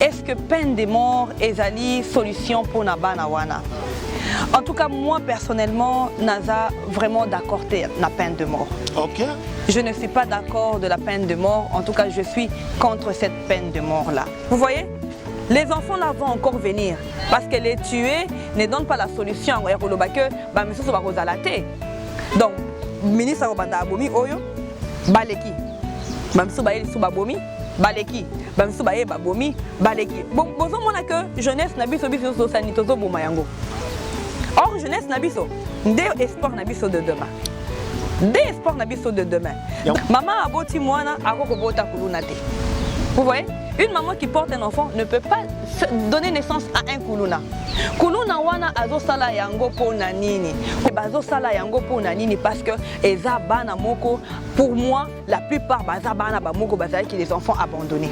Est-ce que peine de mort est la solution pour Nabana Wana? En tout cas, moi personnellement, Naza vraiment d'accord la peine de mort. Ok. Je ne suis pas d'accord de la peine de mort. En tout cas, je suis contre cette peine de mort-là. Vous voyez? Les enfants là vont encore venir. Parce que les tuer ne donnent pas la solution. Donc, ministre Robanda Abomi, Oyo, Baleki. Bamsou Baye Soubabomi, Baleki. Bamsou Baye Babomi, Baleki. Bon, vous avez que jeunesse n'a pas de sanitoso Bomayango. Or, jeunesse n'a pas de espoir n'a pas de demain. Des espoirs n'a pas de demain. Maman a boti moana, a robota kulunate. Vous voyez? Une maman qui porte un enfant ne peut pas donner naissance à un kuluna. Kuluna wana azo sala yango po nanini. Bazo sala yango po nanini parce que eza bana moko, pour moi, la plupart baza bana ba moko bazali qui les enfants abandonnés.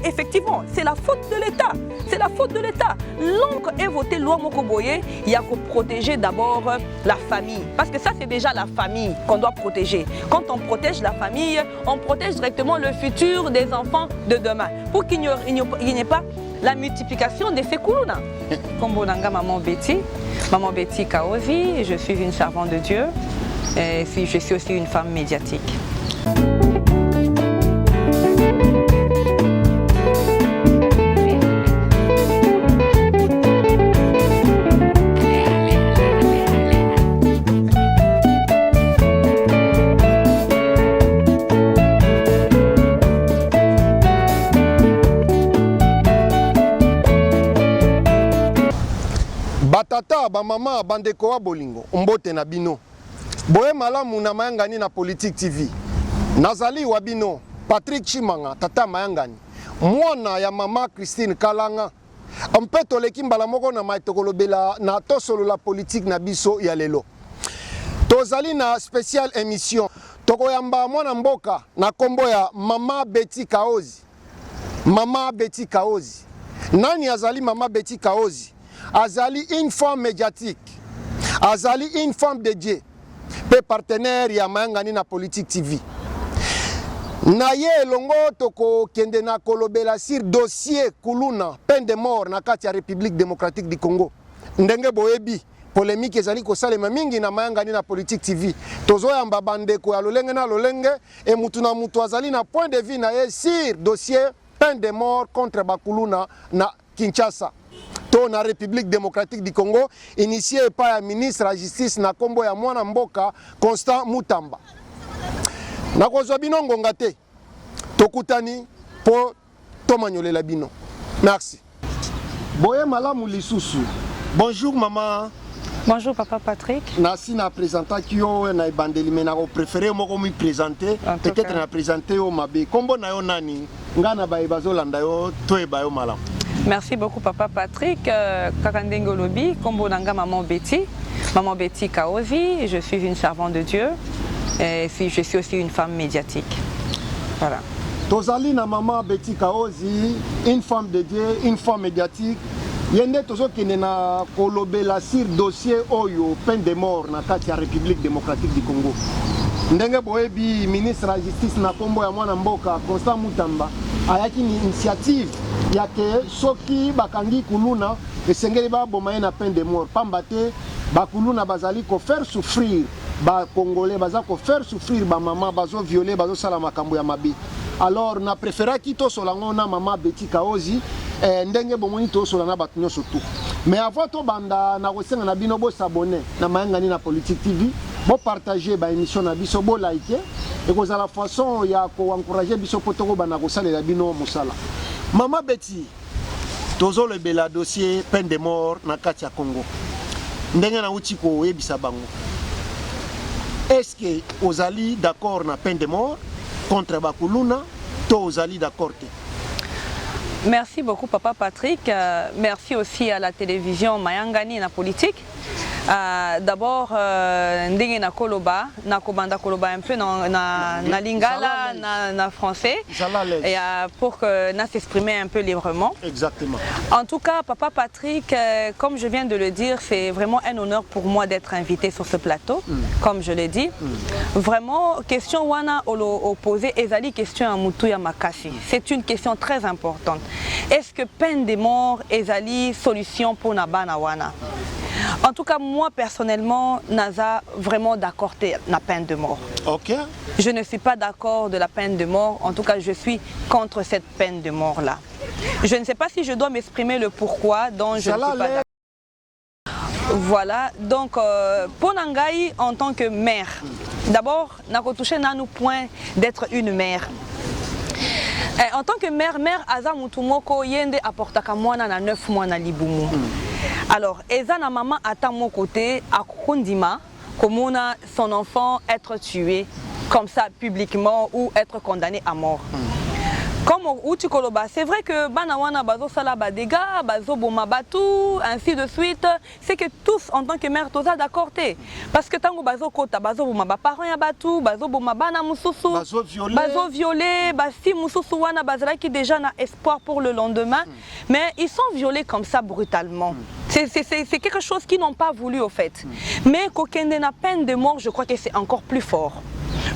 Effectivement, c'est la faute de l'État. C'est la faute de l'État. L'oncle est voté loi moko boye, il y a qu'à protéger d'abord la famille. Parce que ça, c'est déjà la famille qu'on doit protéger. Quand on protège la famille, on protège directement le futur des enfants de demain. Pour qu'il n'y ait pas la multiplication de ces koulouna. Kombonanga Maman Betty Kaozi, je suis une servante de Dieu. Et je suis aussi une femme médiatique. Batata, ba mama, bandeko wa bolingo, mbote na bino. Boye malamu na mayangani na Politique TV. Nazali wa bino, Patrick Chimanga, tata mayangani. Mwana ya mama Christine Kalanga. Mpeto leki mbala moko na maitokolobela na tosolo la politique na biso ya lelo. Tozali na spécial émission. Tokoyamba mwana mboka na kombo ya Mama Betty Kaozi. Mama Betty Kaozi. Nani azali Mama Betty Kaozi? Azali une femme médiatique, Azali une femme de Dieu, pe partenaire ya mayangani na Politique TV. Na ye longo toko kende na kolobela sur dossier kuluna peine de mort na kati ya République démocratique du Congo. Ndenge boyebi polémique ezali ko salema mingi na mayangani na Politique TV. Tozo ya mbabandeko ya lolenge na lolenge e mutu na mutu azali na point de vue na ye sur dossier peine de mort contre bakuluna na Kinshasa. Na République démocratique du Congo, initié par le ministre de la Justice na kombo ya mwana mboka Constant Mutamba. Na kozwa bino ngonga te. Tokutani po tomanyolela bino. Merci. Boye malamu lisusu. Bonjour maman. Bonjour papa Patrick. Nasi na présenta kio na ibandeli mena ko préféré moko mi présenter, peut-être na présenter au mabe. Kombo na yo nani? Ngana ba bazolanda yo to ba yo malamu. Merci beaucoup papa Patrick. Kakandengo Lobi, Kombonanga Maman Betty Kaozi, je suis une servante de Dieu et je suis aussi une femme médiatique. Voilà. Tozali na Maman Betty Kaozi, une femme de Dieu, une femme médiatique. Yende tozo kene na kolobela sur dossier oyo peine de mort na kati ya République démocratique du Congo. Ndenge boyebi ministre de la Justice na kombo ya mwana mboka Constant Mutamba ayaki ni initiative ya ke soki bakangi kuluna esengeli ba bomaye na peine de mort pamba te bakuluna bazali ko faire souffrir ba congolais baza ko faire souffrir ba mama bazo violer bazo sala makambo ya mabi. Alors na préféra ki to solango na Mama Betty Kaozi ndenge bomoni to solana batu nyoso tout. Mais avant to banda na kosenga na bino bo s'abonner na mayangani na Politique TV. Bon partager ba émission na biso bo like et que la façon ya ko encourager biso potoko bana ko salela bino musala. Mama Betty tozo le bela dossier peine de mort na kati ya Congo. Ndenge na uti ko yebisa bango. Est-ce que ozali d'accord na peine de mort contre bakuluna to ozali d'accord? Merci beaucoup papa Patrick. Merci aussi à la télévision Mayangani na Politique. D'abord ndenge na koloba na kobanda koloba un peu na lingala na français et pour que na s'exprimer un peu librement. Exactement. En tout cas, Papa Patrick, comme je viens de le dire, c'est vraiment un honneur pour moi d'être invité sur ce plateau, comme je l'ai dit. Vraiment, question wana opposé ezali question à Mutuya Makasi. C'est une question très importante. Est-ce que peine de mort ezali solution pour Nabana wana? En tout cas, moi personnellement, Naza vraiment d'accord la peine de mort. Ok. Je ne suis pas d'accord de la peine de mort. En tout cas, je suis contre cette peine de mort-là. Je ne sais pas si je dois m'exprimer le pourquoi, donc je ne suis pas d'accord. Voilà, donc pour Nangaï en tant que mère, d'abord, Nakotouché n'a nous point d'être une mère. En tant que mère, Aza Mutumoko Yende apportaka mwana na 9 mois na libumu. Alors, Eza na maman attend mon côté à Kundima, comme son enfant être tué comme ça publiquement ou être condamné à mort. Comme Utikoloba, c'est vrai que Banawana Bazo Sala Badega, Bazo Bomabatu, ainsi de suite, c'est que tous en tant que mère, tous d'accord. Parce que tango Bazo Kota, Bazo Bomaba parents Yabatu, Bazo Bomabana Moussousou, Bazo violé, Basi Moussousou Wana Bazala qui déjà n'a espoir pour le lendemain, mais ils sont violés comme ça brutalement. C'est quelque chose qu'ils n'ont pas voulu au fait. Mais Kokende na peine de mort, je crois que c'est encore plus fort.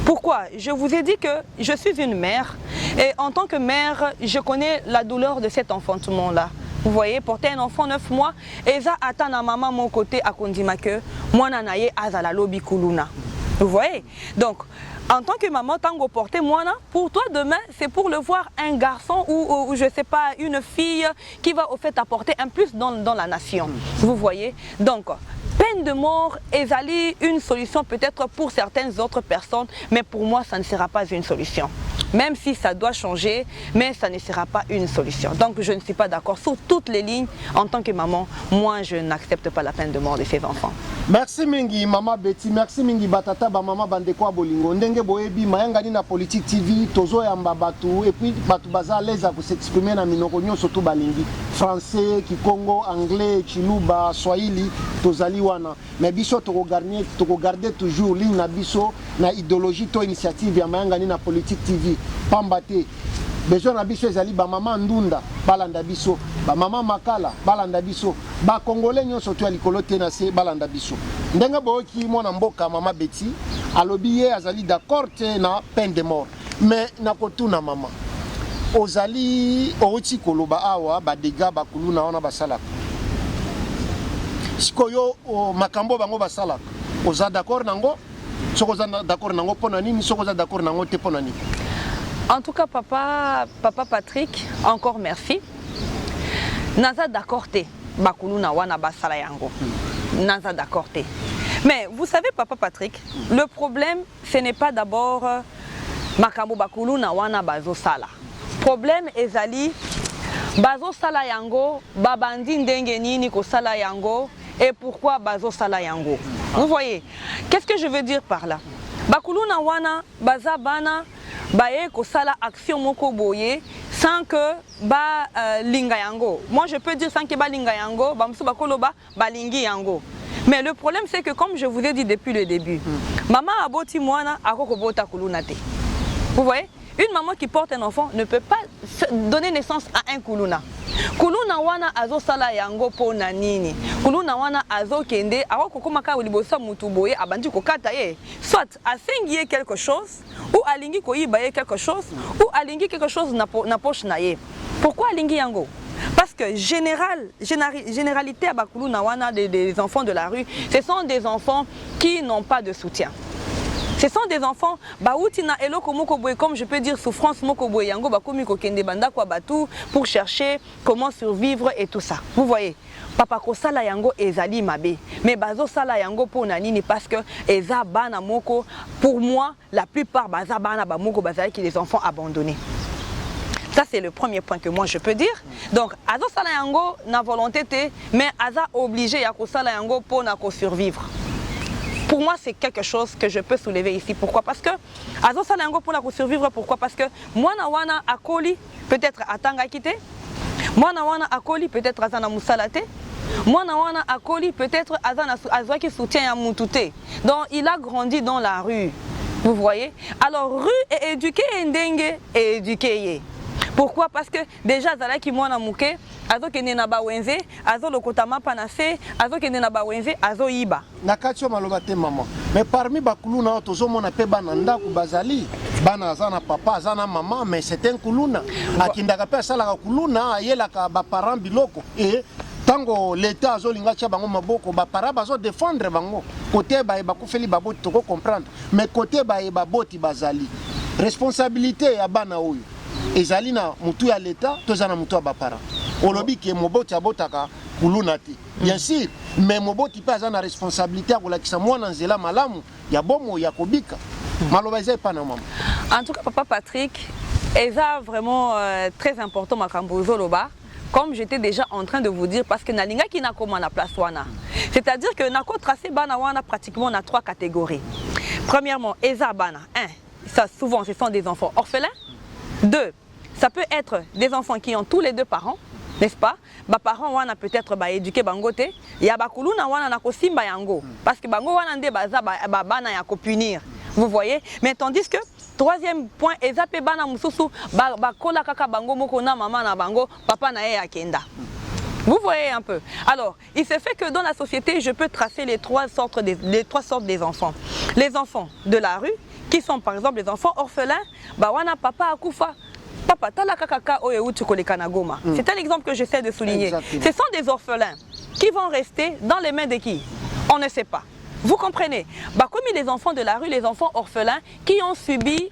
Pourquoi? Je vous ai dit que je suis une mère et en tant que mère, je connais la douleur de cet enfantement-là. Vous voyez, porter un enfant 9 mois, et ça attend à maman mon côté à Kondima que moi nanaye azala lobi kuluna. Vous voyez? Donc, en tant que maman, tango porter moi, pour toi demain, c'est pour le voir un garçon ou je sais pas, une fille qui va au fait apporter un plus dans la nation. Vous voyez? Donc, peine de mort est une solution peut-être pour certaines autres personnes, mais pour moi, ça ne sera pas une solution. Même si ça doit changer, mais ça ne sera pas une solution. Donc je ne suis pas d'accord sur toutes les lignes. En tant que maman, moi je n'accepte pas la peine de mort de ces enfants. Merci mingi Maman Betty, merci mingi Batata ba Maman Bandeko Bolingo. Ndenge boyebi mayangani na Politique TV, tozo yamba batu et puis batu baza l'aise à vous s'exprimer na minoko surtout balingi. Français, Kikongo, anglais, Chiluba, Swahili, tozali wana. Mais biso to regarder toujours ligne na biso na idéologie to initiative ya mayangani na Politique TV. Pambate. Besoin na biso ezali ba Maman Ndunda balanda biso, ba Maman Makala balanda biso, ba Congolais nyonso to likolo te na se balanda biso. Ndenga boki mwana mboka Maman Betty alobi ye azali d'accord te na peine de mort. Mais na kotuna mama ozali oti koloba awa ba dega ba kuluna wana basalaka. Sikoyo makambo bango basalaka. Oza d'accord nango? Soko za d'accord nango pona nini? Soko za d'accord nango te pona nini? En tout cas, Papa Patrick, encore merci. Naza d'accord te, bakuluna wana basala yango. Naza d'accord te. Mais vous savez, Papa Patrick, le problème, ce n'est pas d'abord makambo bakuluna wana bazo sala. Problème ezali bazo sala yango, babandi ndenge nini ko sala yango et pourquoi bazo sala yango. Vous voyez, qu'est-ce que je veux dire par là? Bakuluna wana baza bana baye ko sala action moko boye sans que ba linga yango. Moi je peux dire sans que ba linga yango, ba msu bakoloba ba lingi yango. Mais le problème c'est que comme je vous ai dit depuis le début, maman aboti mwana akoko bota kuluna te. Vous voyez? Une maman qui porte un enfant ne peut pas donner naissance à un kuluna. Kuluna wana azo sala yango po na nini. Kuluna wana azo kende ako kokomaka libosa mutu boye abandi kokata ye. Soit asengi quelque chose ou alingi koyiba ye quelque chose ou alingi quelque chose na poche na ye. Pourquoi alingi yango? Parce que généralité à Bakuluna wana des enfants de la rue, ce sont des enfants qui n'ont pas de soutien. Ce sont des enfants, comme je peux dire, souffrance yango bakomi kokende banda kwa batu pour chercher comment survivre et tout ça. Vous voyez, papa ko sala yango ezali mabe, mais bazo sala yango pour nanini parce que eza bana moko, pour moi, la plupart baza bana ba moko bazali qui les enfants abandonnés. Ça c'est le premier point que moi je peux dire. Donc azo sala yango na volonté te, mais aza obligé ya ko sala yango pour na ko survivre. Pour moi, c'est quelque chose que je peux soulever ici. Pourquoi? Parce que Azo Salango pour la survivre. Pourquoi? Parce que moi, Nawana Akoli, peut-être à Tanga Kite, moi, Nawana Akoli, peut-être à Zana Moussalate, Moi, Nawana Akoli, peut-être Azwa qui soutient à Moutouté. Donc, il a grandi dans la rue. Vous voyez? Alors, rue est éduquée et Ndengue est éduquée. Pourquoi? Parce que déjà, Zala qui m'a mouké, Azo kende na bawenze, Azo lokotama panase, Azo kende na bawenze, Azo iba. Nakatio malobate maman. Mais parmi bakuluna tozo mona pe bananda ku bazali, bana azana papa, azana maman, mais c'est un kuluna. Akindaka pe sala kuluna, ayela ka ba parents biloko et tango l'état azolinga tia bango maboko ba para bazo défendre bango côté ba bakufeli baboti toko comprendre mais côté ba baboti bazali responsabilité ya bana oyo ezali na mutu ya l'état tozana mutu ya ba para olobi ke moboti abotaka kuluna te bien sûr mais moboti pe azana responsabilité ya kolakisa mwana nzela malamu ya bomo ya kobika maloba ezai pa na mama. En tout cas papa Patrick eza vraiment très important makambo zoloba. Comme j'étais déjà en train de vous dire, parce que Nalinga qui n'a comment la place wana. C'est-à-dire que Nako tracé Bana wana pratiquement on a 3 catégories. Premièrement, Eza Bana. 1. Ça souvent ce sont des enfants orphelins. 2. Ça peut être des enfants qui ont tous les 2 parents, n'est-ce pas? Ba parents wana peut-être ba éduquer bangote. Ya ba kuluna wana nako simba yango. Parce que bango wana nde baza ba bana ya ko punir. Vous voyez? Mais tandis que troisième point, ezape bana mususu ba kola kaka bango moko na maman na bango, papa na ye akenda. Vous voyez un peu. Alors, il se fait que dans la société, je peux tracer les trois sortes des enfants. Les enfants de la rue, qui sont par exemple les enfants orphelins, ba wana papa akufa. Papa tala kaka oye utu kolekana goma. C'est un exemple que j'essaie de souligner. Exactement. Ce sont des orphelins qui vont rester dans les mains de qui? On ne sait pas. Vous comprenez? Bah, comme les enfants de la rue, les enfants orphelins qui ont subi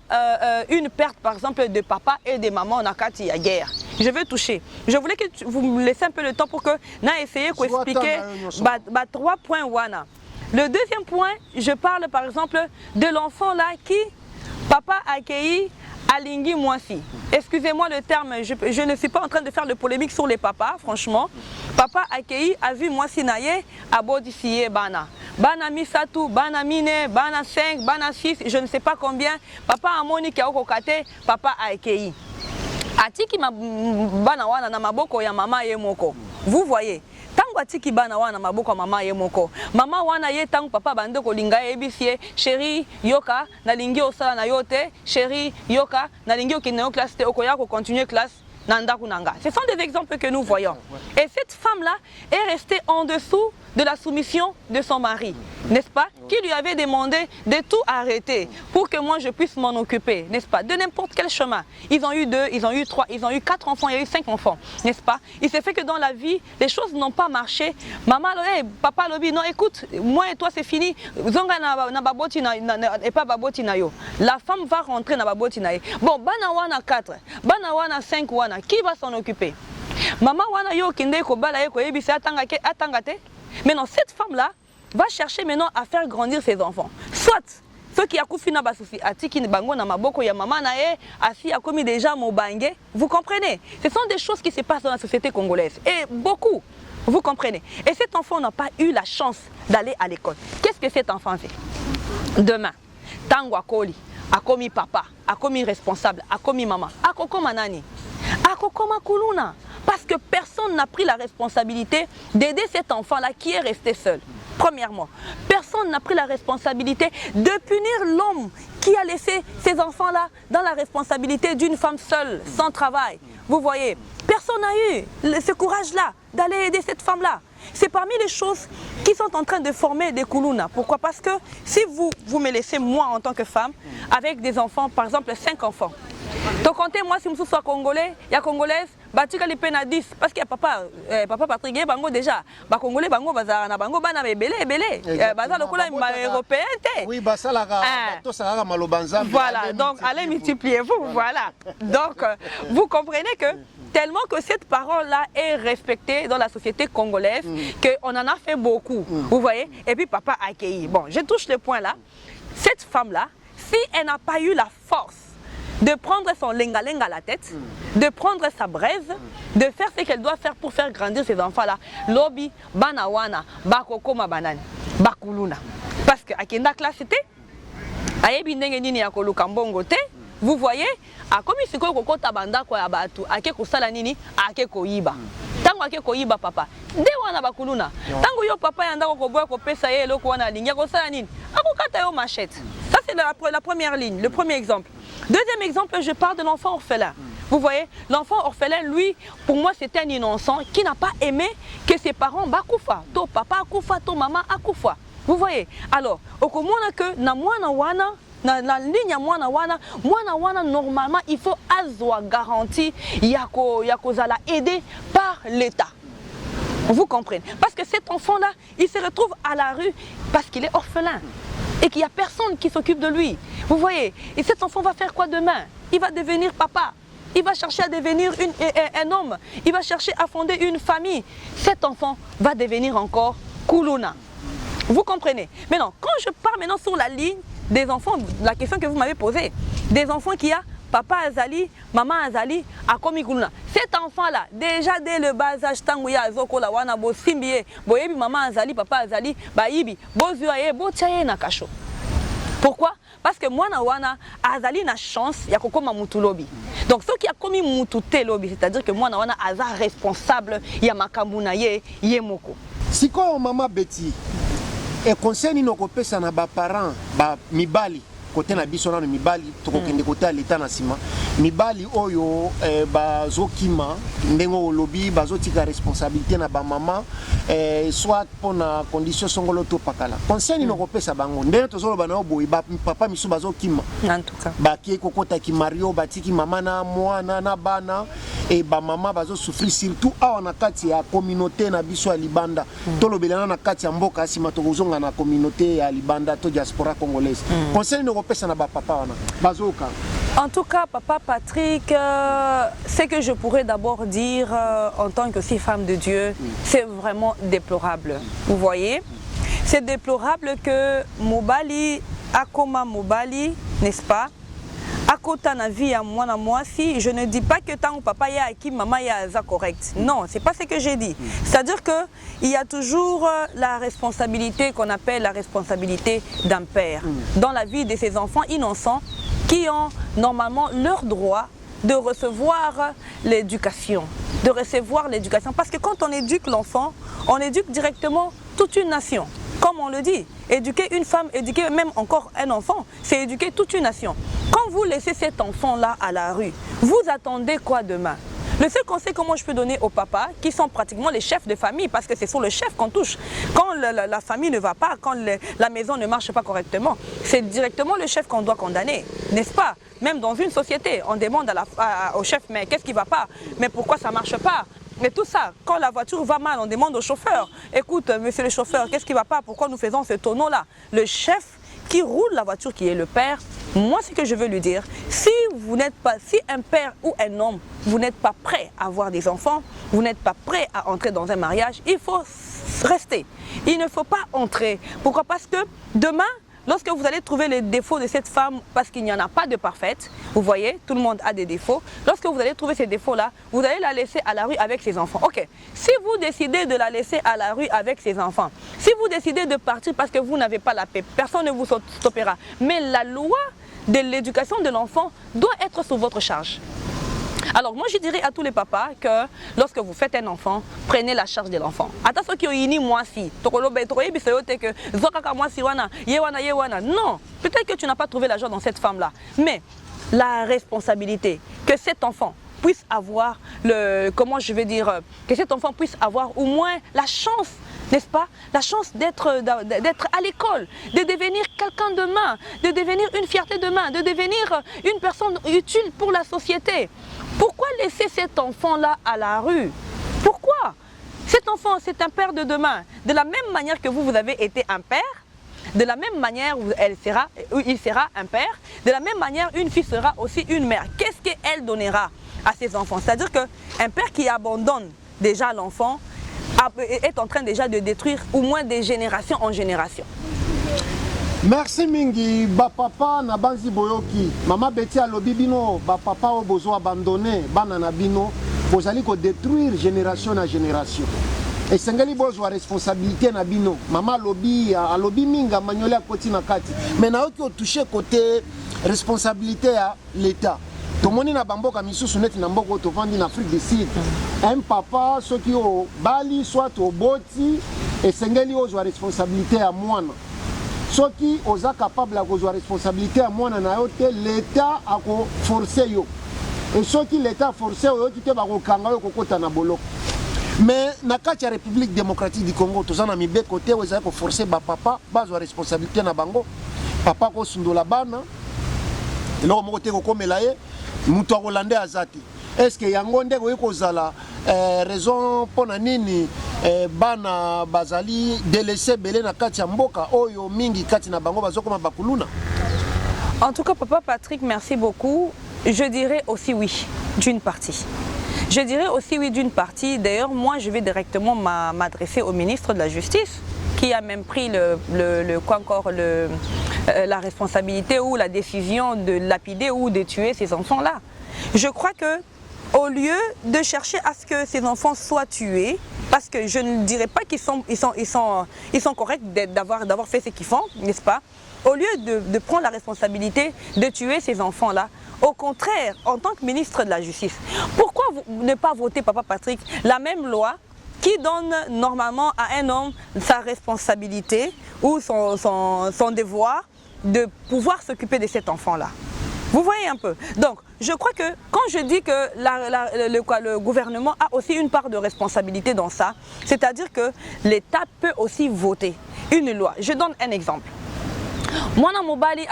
une perte par exemple de papa et de maman en Akati à guerre. Je veux toucher. Je voulais que vous me laissiez un peu le temps pour que na essayer d'expliquer 3 points wana. Le deuxième point, je parle par exemple de l'enfant là qui papa accueilli Alingi Mwasi. Excusez-moi le terme, je ne suis pas en train de faire de polémique sur les papas, franchement. Papa accueilli a vu Mwasi naye à Bodisiye Bana. Bana Misatu, Bana Mine, Bana 5, Bana 6, je ne sais pas combien. Papa Amoni qui a okokate, papa a accueilli. Atiki Bana wana na maboko ya mama ye moko. Vous voyez? Tango atiki bana wana maboko mama ye moko. Mama wana ye tango papa bande ko linga ebisie, chérie yoka na lingi osala na yote, chérie yoka na lingi okine yo classe te okoya ko continuer classe nanda kunanga. Ce sont des exemples que nous voyons. Et cette femme là est restée en dessous de la soumission de son mari, n'est-ce pas? Qui lui avait demandé de tout arrêter pour que moi je puisse m'en occuper, n'est-ce pas? De n'importe quel chemin. Ils ont eu 2, ils ont eu 3, ils ont eu 4 enfants, il y a eu 5 enfants, n'est-ce pas? Il s'est fait que dans la vie, les choses n'ont pas marché. Maman, hey, papa lobi, non écoute, moi et toi c'est fini. Zonga na baboti na et pas baboti na yo. La femme va rentrer na baboti na ye. Bon, bana wana 4, bana wana 5 wana, qui va s'en occuper? Maman wana yo kinde ko bala ye ko yebisa atangate. Maintenant, cette femme-là va chercher maintenant à faire grandir ses enfants. Soit ceux qui a koufina basufi atiki bango na maboko ya mama na e asi a commis déjà mobangue. Vous comprenez? Ce sont des choses qui se passent dans la société congolaise et beaucoup. Vous comprenez? Et cet enfant n'a pas eu la chance d'aller à l'école. Qu'est-ce que cet enfant fait? Demain, tango akoli, a commis papa, a commis responsable, a commis maman, a kokoma nani, a kokoma kuluna. Parce que personne n'a pris la responsabilité d'aider cet enfant-là qui est resté seul. Premièrement, personne n'a pris la responsabilité de punir l'homme qui a laissé ces enfants-là dans la responsabilité d'une femme seule, sans travail. Vous voyez, personne n'a eu ce courage-là d'aller aider cette femme-là. C'est parmi les choses qui sont en train de former des Kuluna. Pourquoi? Parce que si vous me laissez, moi en tant que femme, avec des enfants, par exemple 5 enfants, donc comptez moi si je suis congolais, il y a congolaise, batika li pena 10 parce que papa Patrick bango déjà, ba congolais bango baza na bango bana belé baza lokola européen té. Oui, basala to sala malobanza. Voilà, donc allez multipliez-vous, voilà. Donc vous comprenez que tellement que cette parole-là est respectée dans la société congolaise, qu'on en a fait beaucoup, vous voyez, et puis papa a accueilli. Bon, je touche le point là, cette femme-là, si elle n'a pas eu la force de prendre son lenga-lenga à la tête, de prendre sa braise, de faire ce qu'elle doit faire pour faire grandir ses enfants-là. Lobi, banawana, bakokoma banane, bakuluna. Parce que akenda classe c'était, ayebi ndenge nini ya koluka mbongo te, Vous voyez, a comme si koko tabanda ko abatu, ake kusala nini, ake koyiba. Tango ake koyiba papa. De wana bakuluna. Tango yo papa yanda ko boya ko pesa ye eloko wana linya ko sala nini. Akokata yo machette. Ça c'est la première ligne, le premier exemple. Deuxième exemple, je parle de l'enfant orphelin. Vous voyez, l'enfant orphelin, lui, pour moi, c'était un innocent qui n'a pas aimé que ses parents bakoufa. To papa akoufa, to maman akoufa. Vous voyez. Alors, okomona que na mwana wana na ligne mwana wana normalement il faut azwa garantie yako zala aidé par l'État. Vous comprenez? Parce que cet enfant-là, il se retrouve à la rue parce qu'il est orphelin et qu'il n'y a personne qui s'occupe de lui. Vous voyez? Et cet enfant va faire quoi demain? Il va devenir papa. Il va chercher à devenir un homme. Il va chercher à fonder une famille. Cet enfant va devenir encore Kuluna. Vous comprenez? Maintenant, quand je pars maintenant sur la ligne des enfants, la question que vous m'avez posée, des enfants qui a papa Azali, maman Azali, Akomi Kuluna. Cet enfant-là, déjà dès le bas âge, Tanguya Azoko la wana bo simbiye, boyebi maman Azali, papa Azali, bayibi, bozuaye, botiaye nakacho. Pourquoi? Parce que moi wana Azali na chance ya kokoma mutu lobi. Donc ceux qui a commis mutu te lobi, c'est-à-dire que moi wana aza responsable ya makambu na ye yemoko. Sikoyo mama Betty et conseil ni nokopesa na ba parents ba mibali côté na biso na mibali tokokende côté à l'état na sima mibali oyo bazokima ndengo lobi bazotika responsabilité na ba maman soit pour na condition songolo to pakala conseil ni nokopesa bango ndenge tozolo bana oboyi ba papa misu bazokima En tout cas ba ki kokota ki Mario batiki mama na mwana na bana et ba mama bazo souffrir surtout awa na kati ya communauté na biso ya Libanda tolobelana na kati ya mboka sima tokozonga na communauté ya Libanda to diaspora congolaise conseil ni nokopesa na ba papa wana bazoka. En tout cas, papa Patrick, ce que je pourrais d'abord dire en tant que femme de Dieu, c'est vraiment déplorable. Vous voyez, c'est déplorable que Mobali, Akoma Mobali, n'est-ce pas, Akota na vie à moi, si je ne dis pas que tant papa y a qui maman y a ça correct. Non, c'est pas ce que j'ai dit. C'est-à-dire que il y a toujours la responsabilité qu'on appelle la responsabilité d'un père dans la vie de ses enfants innocents qui ont normalement leur droit de recevoir l'éducation. Parce que quand on éduque l'enfant, on éduque directement toute une nation. Comme on le dit, éduquer une femme, éduquer même encore un enfant, c'est éduquer toute une nation. Quand vous laissez cet enfant-là à la rue, vous attendez quoi demain? Le seul conseil que moi je peux donner aux papas, qui sont pratiquement les chefs de famille, parce que c'est sur le chef qu'on touche. Quand la famille ne va pas, quand la maison ne marche pas correctement, c'est directement le chef qu'on doit condamner, n'est-ce pas? Même dans une société, on demande au chef, mais qu'est-ce qui ne va pas? Mais pourquoi ça ne marche pas? Mais tout ça, quand la voiture va mal, on demande au chauffeur, écoute, monsieur le chauffeur, qu'est-ce qui ne va pas? Pourquoi nous faisons ce tonneau-là? Le chef qui roule la voiture, qui est le père, moi ce que je veux lui dire, si un père ou un homme, vous n'êtes pas prêt à avoir des enfants, vous n'êtes pas prêt à entrer dans un mariage, il faut rester. Il ne faut pas entrer. Pourquoi? Parce que demain, lorsque vous allez trouver les défauts de cette femme, parce qu'il n'y en a pas de parfaite, vous voyez, tout le monde a des défauts. Lorsque vous allez trouver ces défauts-là, vous allez la laisser à la rue avec ses enfants. Ok, si vous décidez de la laisser à la rue avec ses enfants, si vous décidez de partir parce que vous n'avez pas la paix, personne ne vous stoppera. Mais la loi de l'éducation de l'enfant doit être sous votre charge. Alors moi je dirais à tous les papas que lorsque vous faites un enfant, prenez la charge de l'enfant. Attention qu'il y ait moi si. Non, peut-être que tu n'as pas trouvé la joie dans cette femme-là. Mais la responsabilité que cet enfant puisse avoir que cet enfant puisse avoir au moins la chance, n'est-ce pas, la chance d'être à l'école, de devenir quelqu'un demain, de devenir une fierté demain, de devenir une personne utile pour la société. Pourquoi laisser cet enfant-là à la rue? Pourquoi? Cet enfant, c'est un père de demain. De la même manière que vous avez été un père, de la même manière il sera un père, de la même manière une fille sera aussi une mère. Qu'est-ce qu'elle donnera à ses enfants? C'est-à-dire qu'un père qui abandonne déjà l'enfant est en train déjà de détruire au moins des générations en génération. Merci mingi ba papa na banzi boyoki mama Betty alobi bino ba papa o bozo abandonner bana na bino bozali ko détruire génération na génération et sengeli bozo responsabilité na bino mama alobi minga manyole akoti na kati mais na oki o toucher côté responsabilité à l'État. Tomoni na bamboka misusu neti na mboko tovandi na Afrique du Sud. Un papa soki au bali soit au boti esengeli ozwa responsabilité à mwana. Soki oza capable ya kozwa responsabilité à mwana na yo te l'État ako forcer yo. Et soki l'État forcer yo kite bakokanga yo kokota na boloko. Mais na kati ya République démocratique du Congo toza na mibe côté oza ko forcer ba papa bazwa responsabilité na bango. Papa ko sundola bana. Eloko moko te kokomela ye mutu akolande azati. Est-ce que yango nde koyi kozala raison mpona nini bana bazali délaissé belé na kati ya mboka oyo mingi kati na bango bazokoma bakuluna? En tout cas, Papa Patrick, merci beaucoup. Je dirais aussi oui, d'une partie. Je dirais aussi oui d'une partie. D'ailleurs, moi, je vais directement m'adresser au ministre de la Justice, qui a même pris la responsabilité ou la décision de lapider ou de tuer ces enfants-là. Je crois que au lieu de chercher à ce que ces enfants soient tués, parce que je ne dirais pas qu'ils sont corrects d'avoir fait ce qu'ils font, n'est-ce pas? Au lieu de prendre la responsabilité de tuer ces enfants-là, au contraire, en tant que ministre de la Justice, pourquoi ne pas voter, Papa Patrick, la même loi qui donne normalement à un homme sa responsabilité ou son devoir de pouvoir s'occuper de cet enfant-là? Vous voyez un peu. Donc, je crois que quand je dis que le gouvernement a aussi une part de responsabilité dans ça, c'est-à-dire que l'État peut aussi voter une loi. Je donne un exemple. Moi, dans Mobali,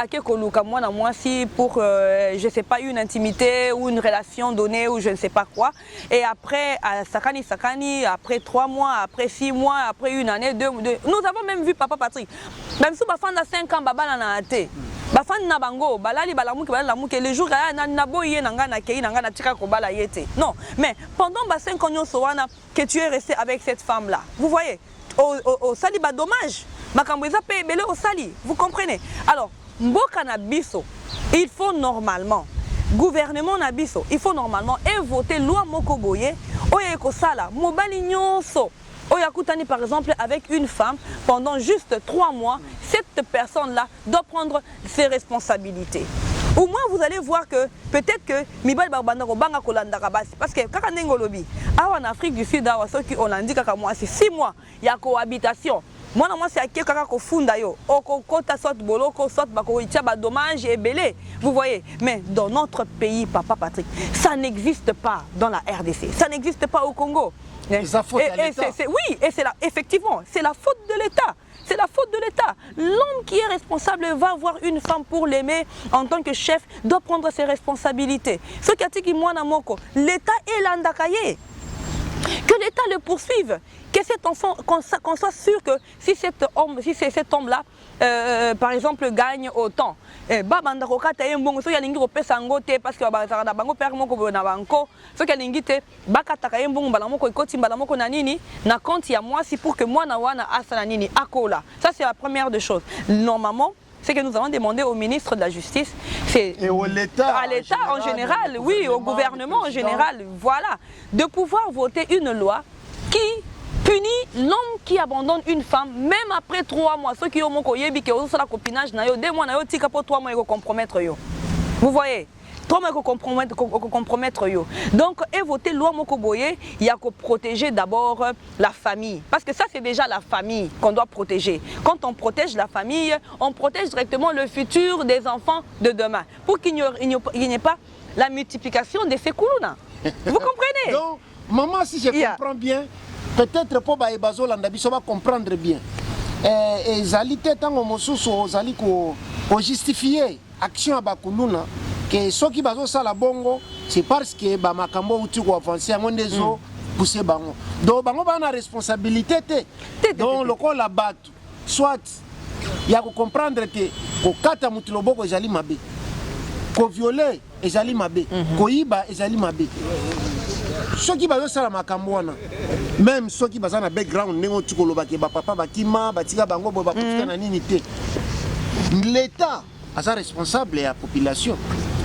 moi, si pour, je sais pas, une intimité ou une relation donnée ou je ne sais pas quoi, et après, Sakani, après 3 mois, après 6 mois, après une année, 2, nous avons même vu Papa Patrick. Même si Bafan a 5 ans, Baba n'a été. Bafan na bango, balali balamuke, les jours na boye nanga kei nanga na tika ko bala yete. Non, mais pendant 5 ans que tu es resté avec cette femme là. Vous voyez, au sali ba dommage. Makamboisa paye belé au sali. Vous comprenez? Alors, mboka na biso, il faut normalement gouvernement na biso, il faut normalement voter loi moko boye oye ko sala mobali nyonso. Oyakutani par exemple avec une femme pendant juste 3 mois, cette personne-là doit prendre ses responsabilités. Au moins vous allez voir que peut-être que Mibali Barbandako Banga Kolanda Rabasi, parce que quand on lobby, en Afrique du Sud, ceux qui ont dit que moi c'est 6 mois, il y a cohabitation. Moi c'est à quelqu'un qui funda yo, kota soit boloko soit bako itia ba dommage et belé. Vous voyez, mais dans notre pays, Papa Patrick, ça n'existe pas dans la RDC, ça n'existe pas au Congo. Et ça faute à l'État. Oui, et c'est effectivement, c'est la faute de l'État. C'est la faute de l'État. L'homme qui est responsable va voir une femme pour l'aimer en tant que chef, doit prendre ses responsabilités. Ce qui a dit l'État est l'andakaye. Que l'État le poursuive, que cet enfant, qu'on soit sûr que si cet homme-là, par exemple, gagne autant, parce ça c'est la première des choses. Normalement, ce que nous allons demander au ministre de la Justice, c'est à l'État en général, oui, au gouvernement en général, voilà, de pouvoir voter une loi qui punit l'homme qui abandonne une femme, même après 3 mois. Ceux qui ont mon coyebi, qui ont la copinage, 2 mois, 3 mois, ils vont compromettre. Vous voyez? 3 mois, compromettre. Donc, et voter loi Mokoboye, il y a que protéger d'abord la famille. Parce que ça, c'est déjà la famille qu'on doit protéger. Quand on protège la famille, on protège directement le futur des enfants de demain. Pour qu'il n'y ait pas la multiplication de ces koulouna. Vous comprenez? Donc, maman, si je comprends bien, peut-être pour Baebazo Landabiso va comprendre bien. Et Zali Tétango Mosuso, Zali ko justifier action à Bakuluna. Que ceux qui basent ça la bongo, c'est parce que Bamakambo ou tu ko avancer à mon déso pousser bango. Donc bango ba na responsabilité donc le col la battu. Soit il y a que comprendre que ko kata mutiloboko ezali mabe. Ko violer ezali mabe. Ko iba ezali mabe. Ceux qui basent ça la makambo wana. Même ceux qui basent na background nengo tu ko lobaki ba papa bakima batika bango bo ba profiter na nini té. L'État a sa responsable et la population.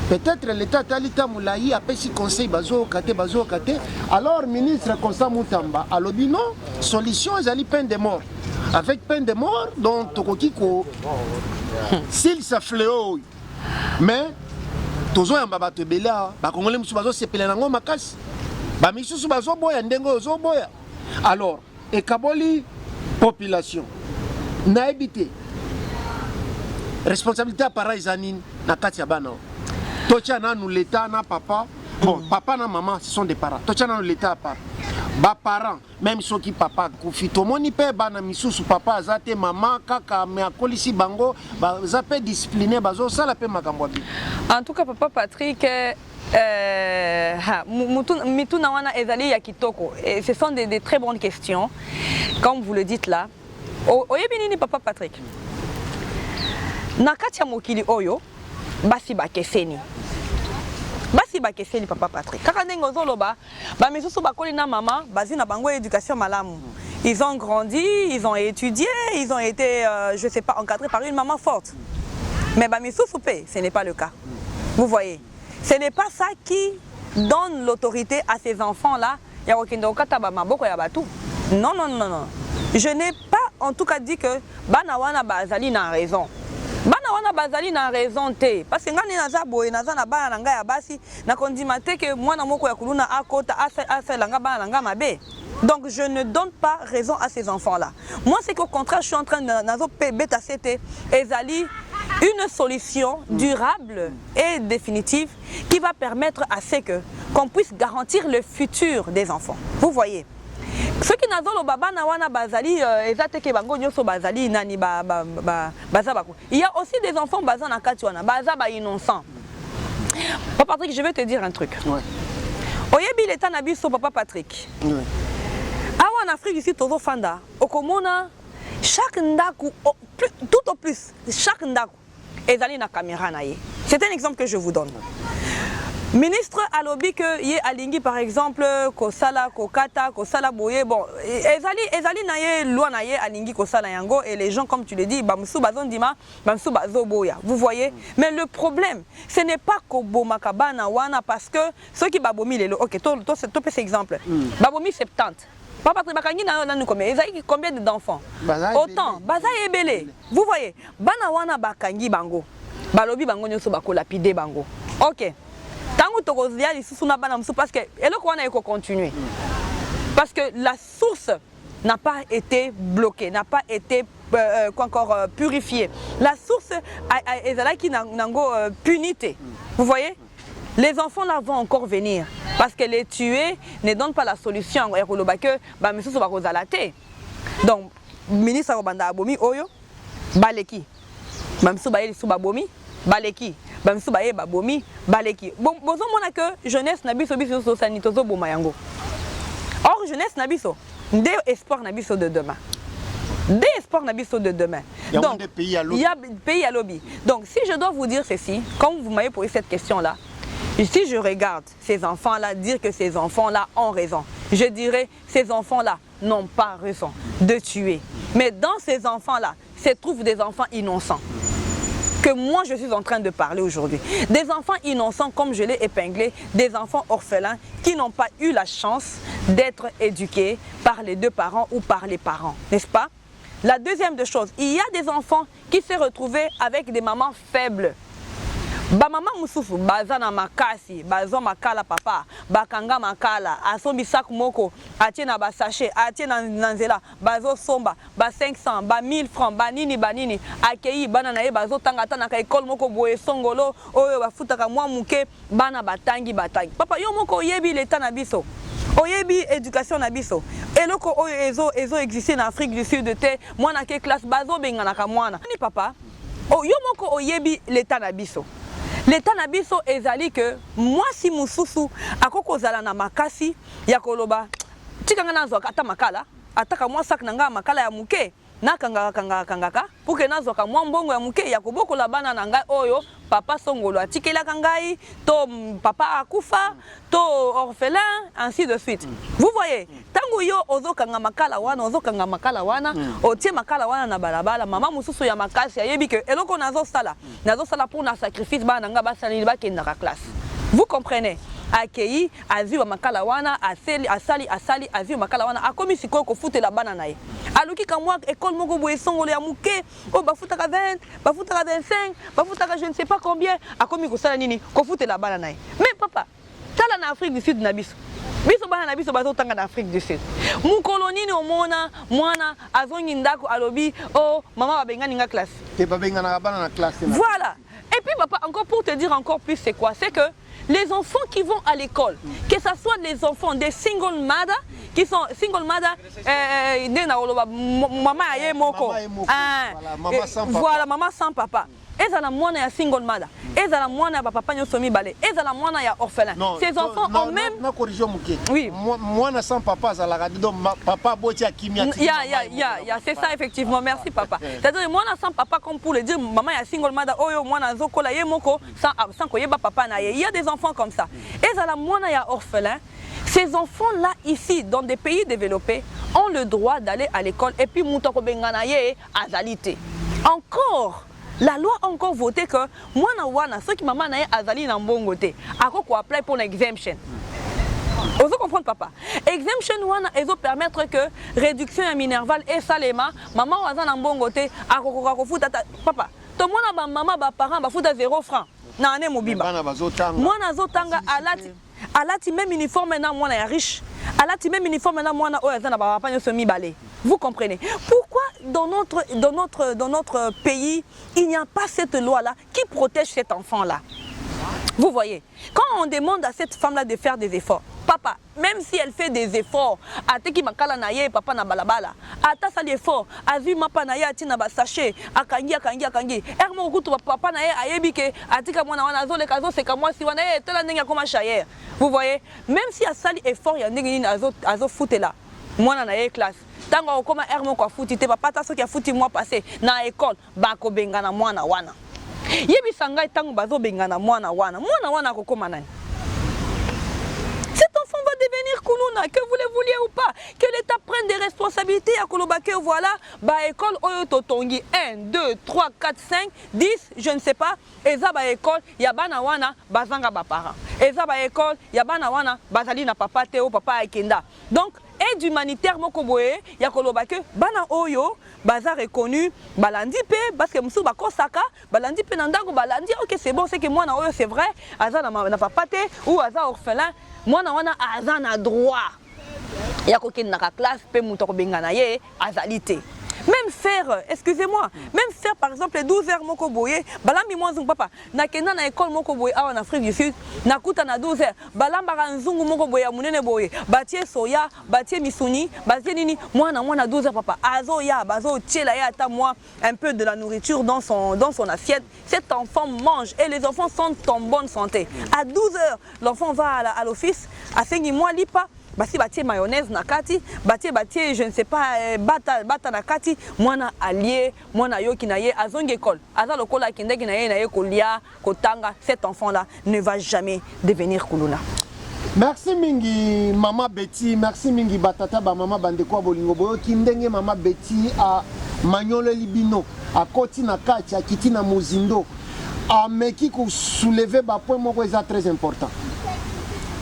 Peut-être l'État Talita Moulaï a payé conseil bazo kate. Alors ministre Konsa Moutamba a lobby non solution ils peine de mort. Avec peine de mort donc tokokiko s'il s'affléo mais tozoyamba bato ebele awa bakongole mosusu bazosepela nango makasi bamisusu bazoboya ndenge oyo ozoboya. Alors ekaboli population nayebi te responsabilité ya parent eza nini na kati ya bana oyo. Totia nanu l'état na papa, bon papa na maman ce sont des parents, totia nanu l'état à part ba parents même soki papa kufi tomoni pe bana misusu papa azate mama kaka me akolisi bango baza pe discipliné bazosala pe makambo abi. En tout cas papa Patrick mituna wana ezali ya kitoko et ce sont des très bonnes questions comme vous le dites là. Oyebi nini papa Patrick na kati ya mokili oyo basi bakeseni papa Patrick kaka ndenge ozoloba bamisusu bakoli na mama bazi na bango éducation malamu. Ils ont grandi, ils ont étudié, ils ont été je sais pas encadrés par une maman forte. Mais bamisusu pe ce n'est pas le cas. Vous voyez, ce n'est pas ça qui donne l'autorité à ces enfants là ya kokende okata ba maboko ya batu. Non. Je n'ai pas en tout cas dit que bana wana bazali na raison. Bana wana bazali na raison te parce que ngani naza boye naza na bana nanga ya basi na kondima te que mwana moko ya kuluna akota aselanga bana nanga mabe. Donc je ne donne pas raison à ces enfants là. Moi c'est qu'au contraire je suis en train de nazo beta cete ezali une solution durable et définitive qui va permettre à ce que qu'on puisse garantir le futur des enfants. Vous voyez. Ceux qui n'ont pas bana wana bazali ezateke bango nyoso bazali nani bazabako. Il y a aussi des enfants bazan na kati wana bazaba innocent. Papa Patrick, je vais te dire un truc. Ouais. Oyebi l'état na biso papa Patrick. Ouais. Awa en Afrique ici tozo fanda okomona chaque ndaku tout au plus chaque ndaku ezali na caméra na ye. C'est un exemple que je vous donne. Ministre alobi que ye alingi par exemple kosala kokata kosala boye bon ezali na ye loi na ye alingi kosala yango et les gens comme tu le dis bamsu bazondima bamsu bazoboya. Vous voyez, mais le problème ce n'est pas kobomaka bana wana parce que ceux qui babomi lelo OK to cet exemple babomi 70 papa bakangi na nanu combien d'enfants autant baza ebele. Vous voyez, bana wana bakangi bango balobi bango nyoso bakolapide bango. OK. Tango tokozia lisusu na bana musu parce que eloko wana eko continuer. Parce que la source n'a pas été bloquée, n'a pas été encore purifiée. La source ezalaki nango punité. Vous voyez? Les enfants là vont encore venir parce que les tuer ne donne pas la solution ya koloba que ba misusu bakozala te. Donc ministre Obanda abomi oyo baleki. Ba misusu ba yesu babomi baleki. Bamsu baye babomi baleki. Bon bozo mona que jeunesse na biso biso sanitozo boma yango. Or jeunesse na biso nde espoir na biso de demain. Des espoirs na biso de demain. Donc il y a pays à lobby. Donc si je dois vous dire ceci, comme vous m'avez posé cette question là, si je regarde ces enfants là dire que ces enfants là ont raison, je dirais ces enfants là n'ont pas raison de tuer. Mais dans ces enfants là se trouvent des enfants innocents. Que moi je suis en train de parler aujourd'hui. Des enfants innocents comme je l'ai épinglé, des enfants orphelins qui n'ont pas eu la chance d'être éduqués par les deux parents ou par les parents, n'est-ce pas? La deuxième des choses, il y a des enfants qui se retrouvent avec des mamans faibles. Ba mama mususu bazana makasi bazo makala papa bakanga makala asombi sak moko atie na ba sachet atie na nzela bazo somba ba 500 ba 1000 francs ba nini akei bana na ye bazo tanga na ka école moko boye songolo oyo bafutaka mwa muke bana batangi papa yo moko oyebi l'état na biso oyebi éducation na biso eloko oyo ezo exister na Afrique du Sud te mwana ke classe bazo bengana ka mwana ni papa yo moko oyebi l'état na biso. L'état na biso ezali que moi si mususu akoko zala na makasi ya koloba tikanga nazo ata makala ataka mwa sak nanga makala ya muke na kangaka pour que nazo ka mwa mbongo ya muke ya kobokola bana nanga oyo papa songolo atikela kangai to papa akufa to orphelin ainsi de suite. Vous voyez, tango yo ozokanga makala wana otie makala wana na balabala mama mususu ya makasi ayebi que eloko nazo sala pour na sacrifice bana nga basali bakenda ka classe. Vous comprenez? Accueilli, azu wa makala wana, asali, azu makala wana, akomi siko ko foute la banana ye. Aluki kamwa école moko boye songolo ya muke, oh bafutaka 20, bafutaka 25, bafutaka je ne sais pas combien, akomi ko sala nini, ko foute la banana ye. Mais papa, tala na Afrique du Sud na biso. Biso bana na biso bazo tanga na Afrique du Sud. Mu koloni ni omona mwana azongi ndako alobi, oh maman ba benga ninga classe. Te ba benga na bana na classe. Voilà. Et puis papa, encore pour te dire encore plus c'est quoi? C'est que les enfants qui vont à l'école, que ce soit les enfants des single mothers, qui sont single mothers, maman aye moko, voilà, maman sans papa. Et ça la moine ya single mother, et ça la moine ya papa nyoso mibale, et ça la moine ya orphelin. Ces enfants ont même. Na corrige muke. Oui. Moine sans papa ça la donc papa botia kimia. Ya, c'est ça effectivement. Merci papa. C'est-à-dire moine sans papa comme pour le dire maman ya single mother oyo moine zokola ye moko sans koyeba papa na ye. Il y a des enfants comme ça. Et ça la moine ya orphelin. Ces enfants-là, ici, dans des pays développés, ont le droit d'aller à l'école. Et puis, moutoko bengana ye azalité. Encore. La loi a encore voté que mwana wana ceux qui maman na azali na mbongo te akoko apply pour l'exemption. Vous comprenez papa? Exemption wana ezo permettre que réduction ya minerval et salema maman waza na mbongo te akoko ko futa papa. To mwana ba maman ba parents ba futa 0 francs na ane mobimba. Mwana zotanga alati même uniforme na mwana ya riche. Alati même uniforme na mwana oyo na ba papa nyoso mibale. Vous comprenez? Pourquoi dans notre pays, il n'y a pas cette loi-là qui protège cet enfant-là? Vous voyez, quand on demande à cette femme-là de faire des efforts, papa, même si elle fait des efforts, ateki makala na ye papa na balabala, ata sa l'effort, azu mapa na ye atina ba sachet, akangi, ermo kutu papa na ye ayebike, atika mwana wana zo le kazo c'est comme moi si wana ye tela ndenge koma chayer. Vous voyez, même si a sali effort ya ndenge ni azo foute là, mwana na ye classe. Tango okoma ermo kwa futi te papa ta soki ya futi mois passé na école bako bengana mwana wana. Yebisa ngai tango bazo bengana mwana wana kokoma nani? Cet enfant va devenir kuluna, que vous le vouliez ou pas, que l'État prenne des responsabilités à kolobake voilà, ba école oyo totongi 1 2 3 4 5 10, je ne sais pas, eza ba école ya bana wana bazanga ba parents. Eza ba école ya bana wana bazali na papa te o papa akenda. Donc aide humanitaire moko boye ya koloba que bana oyo baza reconnu balandi pe parce que musu bakosaka balandi pe na ndako balandi OK c'est bon c'est que moi na oyo c'est vrai aza na papa te ou aza orphelin moi na wana aza na droit ya kokende na classe pe muto ko bengana ye azalité. Même faire, excusez-moi, même faire par exemple les 12 heures moko boye, balambi moi zungu papa, na kenda na école moko boye en Afrique du Sud, na kuta na 12 heures, balamba nzungu moko boye munene boye, batie soya, batie misuni, batie nini, moi na 12 heures papa, azo ya, bazo tiela ya ata moi un peu de la nourriture dans son assiette, cet enfant mange et les enfants sont en bonne santé. À 12 heures, l'enfant va à l'office, à 5 mois lipa. Basi batie mayonnaise na kati, batie je ne sais pas bata na kati, mwana allié, mwana yoki na ye azongi école. Aza lokola kindeki na ye kolia, kotanga, cet enfant là ne va jamais devenir kuluna. Merci mingi Mama Betty, merci mingi batata ba mama bandeko bolingo boyo kindenge Mama Betty a Manyolo Libino, a koti na kati, a kiti na mozindo, a meki ko soulever ba point moko eza très important.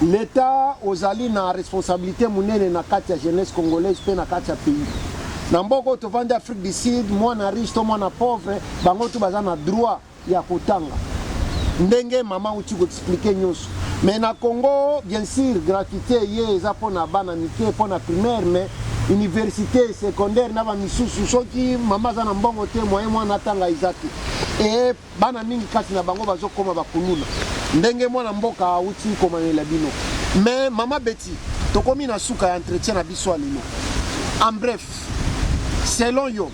L'État ozali na responsabilité munene na kati ya jeunesse congolaise pe na kati ya pays. Na mboko to vanda Afrique du Sud, mwana riche to mwana pauvre, bango tu baza na droit ya kotanga. Ndenge mama uti ko expliquer nyonso. Mais na Congo, bien sûr, gratuité ye eza pona bana mike pona primaire mais université secondaire na ba misusu soki mama za na mbongo te moyen mwana tanga izaki. Et bana mingi kati na bango bazokoma bakuluna. Ndenge mwana mboka uti komanela bino. Mais Mama Betty, tokomi na suka ya entretien na biso alino. En bref, selon yo,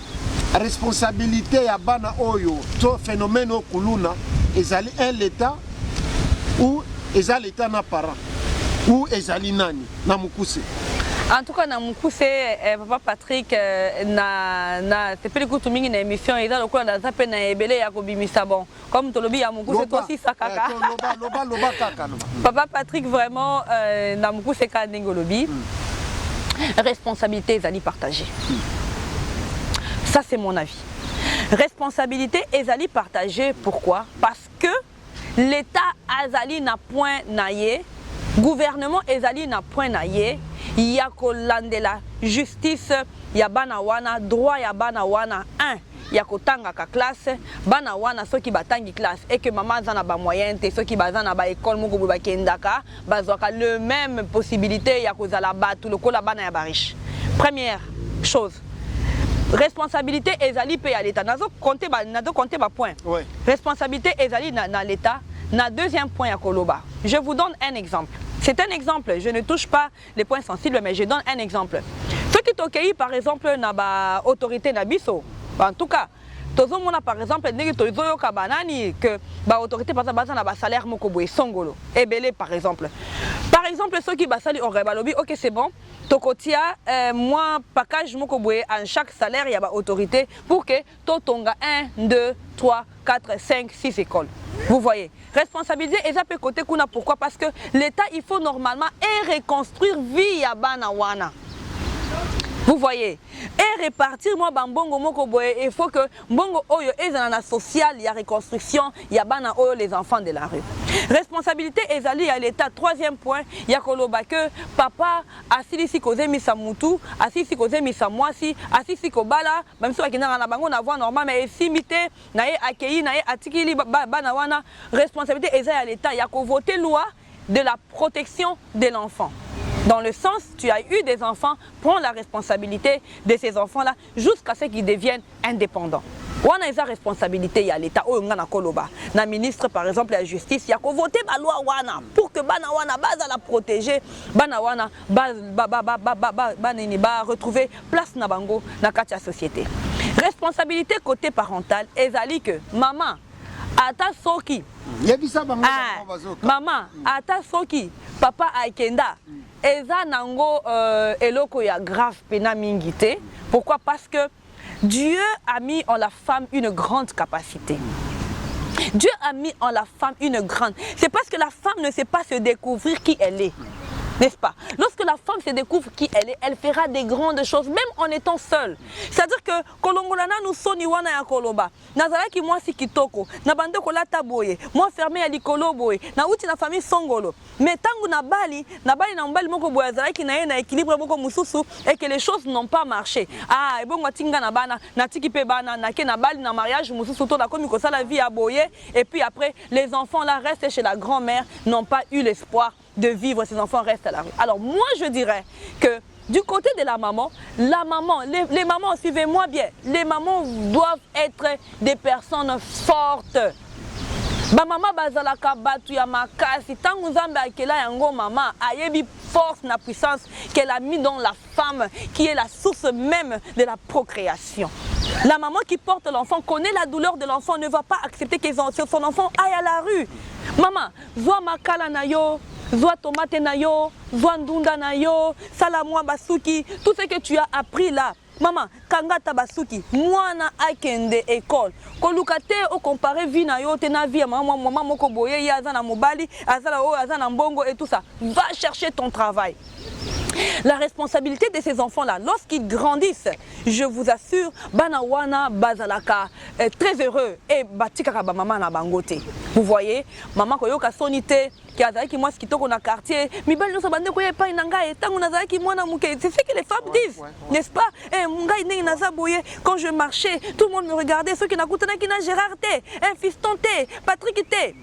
responsabilité ya bana oyo to phénomène okuluna ezali un l'état ou ezali l'état na parent ou ezali nani na mukuse. En tout cas, na mukuse papa Patrick na sepeli kutu mingi na émission eza lokola na zape na ebele ya kobimisa bon comme tolobi ya mukuse to si sakaka loba kaka papa Patrick vraiment na mukuse ka ndenge lobi responsabilité ezali partagée. Ça c'est mon avis. Responsabilité ezali partagée pourquoi? Parce que l'État azali na point na ye, gouvernement ezali na point na ye, ya kolandela justice ya bana wana, droit ya bana wana. 1 ya kotanga ka classe, bana wana soki batangi classe et que maman za na ba moyen te soki baza na ba école moko ba kendaka bazwaka le même possibilité ya kozala batu lokola bana ya ba riche. Première chose, responsabilité ezali pe ya l'État. Nazo compter ba point. Ouais. Responsabilité ezali na l'État. Na deuxième point ya koloba. Je vous donne un exemple. C'est un exemple, je ne touche pas les points sensibles, mais je donne un exemple. Ceux qui t'occueillent par exemple na ba autorité na biso, en tout cas, tozomona par exemple ndenge tozoyoka banani que ba autorité par exemple na ba salaire moko boye songolo ebele par exemple. Par exemple ceux qui basali au rebalobi, OK c'est bon. Tokotia moi package moko boye en chaque salaire il y a ba autorité pour que totonga 1 2 3 4 5 6 écoles. Vous voyez, responsabilité et ça peut côté kuna pourquoi? Parce que l'État il faut normalement reconstruire vie ya bana wana. Vous voyez, et répartir moi bambongo moko boye, il faut que mbongo oyo ezana social, il y a reconstruction, il y a bana oyo les enfants de la rue. Responsabilité ezali à l'État. Troisième point, il y a koloba que papa asilisi koze misa mutu, asilisi koze misa mwasi, asilisi kobala, même si akina na bango na voie normale mais simité na ye accueilli na ye atikili bana wana. Responsabilité ezali à l'État, il y a ko voter loi de la protection de l'enfant. Dans le sens, tu as eu des enfants, prends la responsabilité de ces enfants-là jusqu'à ce qu'ils deviennent indépendants. On a sa responsabilité, il y a l'État, na ministre par exemple la justice, il y a qu'à voter la loi wana pour que bana wana base à la protéger, bana wana ba retrouver place na bango na katia société. Responsabilité côté parental, ezali que maman ata soki maman ata soki papa aikenda eza nango eloko ya grave pena mingité. Pourquoi? Parce que Dieu a mis en la femme une grande capacité. Dieu a mis en la femme une grande. C'est parce que la femme ne sait pas se découvrir qui elle est. N'est-ce pas? Lorsque la femme se découvre qui elle est, elle fera des grandes choses, même en étant seule. C'est-à-dire que Kolongolana nous soni wana ya koloba. Nazala ki moi si kitoko, na bande ko lata boye, moi fermé ya likolo boye, na uti na famille songolo. Mais tangu na bali na mbali moko boye azala ki na ye na équilibre moko mususu et que les choses n'ont pas marché. Ah, et bon tinga na bana, na tiki pe bana, na ke na bali na mariage mususu to na komi ko sala vie à boye et puis après les enfants là restent chez la grand-mère, n'ont pas eu l'espoir de vivre, ces enfants restent à la rue. Alors moi je dirais que du côté de la maman, les mamans, suivez-moi bien, les mamans doivent être des personnes fortes. Ba mama bazalaka batu ya makasi, tangu nzambe akela yango mama ayebi force na puissance qu'elle a mis dans la femme qui est la source même de la procréation. La maman qui porte l'enfant connaît la douleur de l'enfant, ne va pas accepter que son enfant aille à la rue. Maman, zoa makala na yo, zoa tomate na yo, zoa ndunda na yo, salamwa basuki, tout ce que tu as appris là. Maman, kangata basuki, mwana akende école. Kolukate au comparé vie na yo, tena vie maman moko boye ya azana mobali, azala o azana mbongo et tout ça. Va chercher ton travail. La responsabilité de ces enfants-là, lorsqu'ils grandissent, je vous assure, banawana bazalaka très heureux et batikaka ba maman na bangote. Vous voyez, maman koyoka sonité qui a qui moi ce qui toque na quartier, mi bal no sabande ko yepa inanga et tangu na zaki mwana muke. C'est ce que les femmes disent, n'est-ce pas? Eh mungai ne naza boye, quand je marchais, tout le monde me regardait, ceux qui na kutana qui na Gérard té, un fiston té, Patrick té.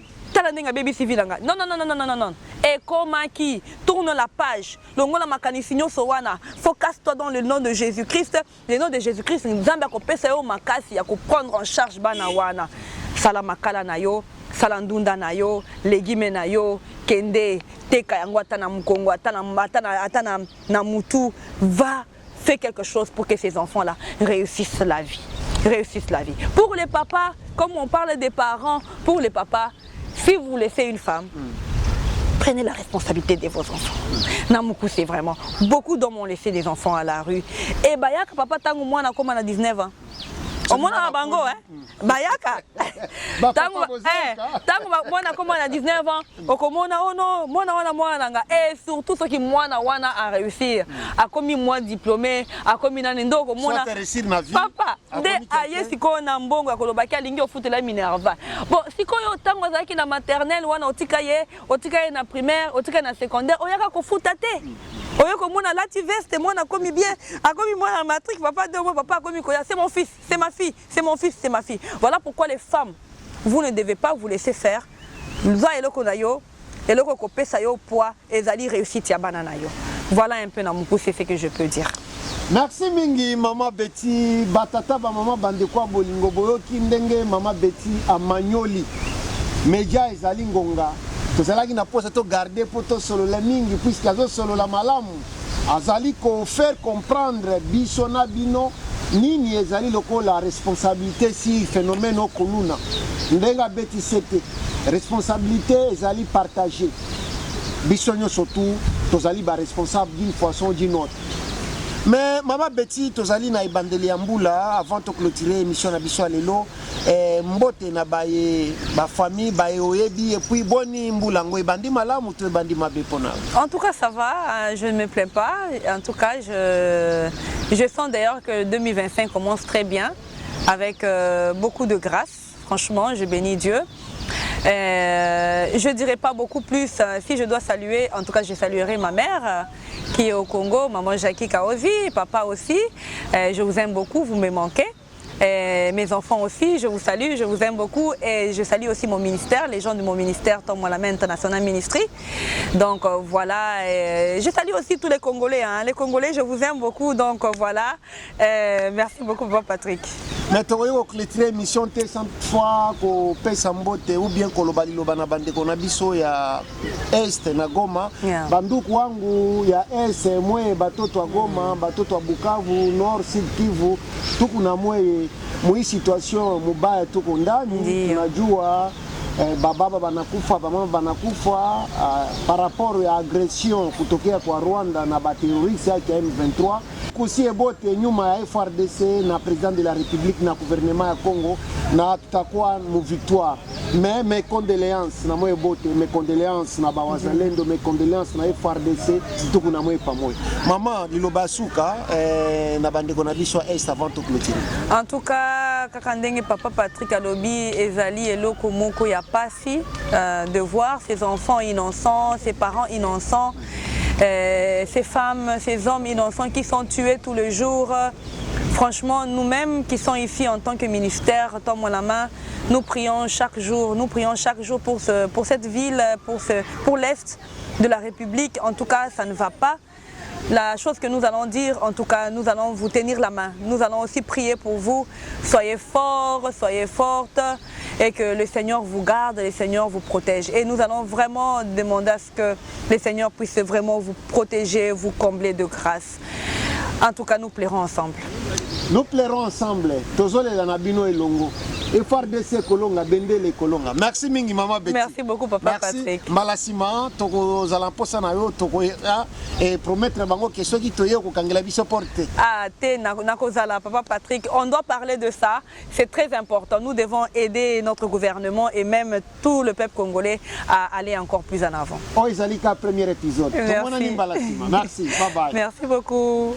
Baby civil. Non. Et comment qui tourne la page, longola makanisinyo sowana, focus-toi dans le nom de Jésus-Christ. Le nom de Jésus-Christ, nous avons compris au makasi, à prendre en charge banawana. Salamakala na yo, salandunda na yo, legime na yo, kende, teka yango atana mukongo, atana na mutu, va faire quelque chose pour que ces enfants-là réussissent la vie. Pour les papas, comme on parle des parents, pour les papas, si vous laissez une femme, prenez la responsabilité de vos enfants. Namuku, c'est vraiment. Beaucoup d'hommes ont laissé des enfants à la rue. Et Bayak, papa, tangu moi, comme on a 19 ans. Omona bango bayaka. Tango mwana comme on a 19 ans, okomona oh non, mwana nanga et surtout ceux qui mwana a réussir. A commis moi diplômé, a commis nanendo komona. Papa, de aye siko na mbongo akolobaki alingi ofutela Minerva. Bon, siko yo tango zaki na maternelle wana otika ye na primaire, otika na secondaire, oyaka kofuta te. Oyo komona lati veste mwana komi bien, a commis moi en matrique, papa de moi papa komi koya, c'est mon fils, c'est ma fille, c'est mon fils, c'est ma fille. Voilà pourquoi les femmes, vous ne devez pas vous laisser faire. Nous eloko na yo, eloko ko pesa yo poids ezali réussite ya banana yo. Voilà un peu na muku c'est ce que je peux dire. Merci mingi Maman Betty, batata ba maman bandekwa bolingo boyoki ndenge Maman Betty amanyoli. Media ezali ngonga. Tozalaki na posa to garder poto solo la mingi puisque azo solo la malamu. Azali ko faire comprendre biso na bino nini ezali loko la responsabilité si phénomène okuluna. Ndenga Betty c'était responsabilité ezali partagée. Biso surtout tozali ba responsable d'une façon ou d'une autre. Mais Maman Betty tozali na ibandeli ya mbula avant de clôturer émission na biso lelo mbote na baye ba famille baye oyebi et puis boni mbula ngo ibandi malamu to ibandi mabe pona. En tout cas ça va, je ne me plains pas. En tout cas je sens d'ailleurs que 2025 commence très bien avec beaucoup de grâce. Franchement, je bénis Dieu. Je ne dirais pas beaucoup plus. Si je dois saluer, en tout cas je saluerai ma mère qui est au Congo, maman Jackie Kaozi, papa aussi. Je vous aime beaucoup, vous me manquez. Mes enfants aussi, je vous salue, je vous aime beaucoup et je salue aussi mon ministère, les gens de mon ministère, Tom Molamé International Ministry. Donc voilà, je salue aussi tous les Congolais, les Congolais, je vous aime beaucoup, donc voilà. Merci beaucoup, Papa Patrick. Mais tu as clôturé l'émission 100 fois ko pesa mbote ou bien ko lobali lobana bande ko na biso ya Est na Goma. Banduku wangu ya Est mwe batoto wa Goma, batoto wa Bukavu, Nord, Sud Kivu, tuku na mwe mwi situation mubaya tuko ndani tunajua bababa banakufa bamama banakufa par rapport ya agression kutokea kwa Rwanda na baterroriste yake M23 kusie bote nyuma ya FRDC na président de la République na gouvernement ya Congo na tutakuwa mu victoire. Mais mes condoléances na moyo bote, mes condoléances na bawazalendo, mes condoléances na FRDC tuko na moyo pamoja. Mama Lilobasuka na bandeko na biso Est avant de clôturer. En tout cas, kakandenge Papa Patrick alobi ezali eloko moko ya pasi de voir ces enfants innocents, ces parents innocents, ces femmes, ces hommes innocents qui sont tués tous les jours. Franchement, nous-mêmes qui sommes ici en tant que ministère, Tom Molamé, nous prions chaque jour pour cette ville, pour l'Est de la République. En tout cas, ça ne va pas. La chose que nous allons dire, en tout cas, nous allons vous tenir la main. Nous allons aussi prier pour vous. Soyez forts, soyez fortes et que le Seigneur vous garde, le Seigneur vous protège. Et nous allons vraiment demander à ce que le Seigneur puisse vraiment vous protéger, vous combler de grâce. En tout cas, nous plairons ensemble. Nous plairons ensemble. Tozole la nabino elongo. FRDC kolonga bendele kolonga. Merci mingi Maman Betty. Merci beaucoup Papa Patrick. Malasima toko zalamposa na yo toko et promettre bango que ceux qui toye ko kangela biso porte. Ah te nakozala Papa Patrick, on doit parler de ça. C'est très important. Nous devons aider notre gouvernement et même tout le peuple congolais à aller encore plus en avant. Oh Izalika premier épisode. Merci. Merci. Bye bye. Merci beaucoup.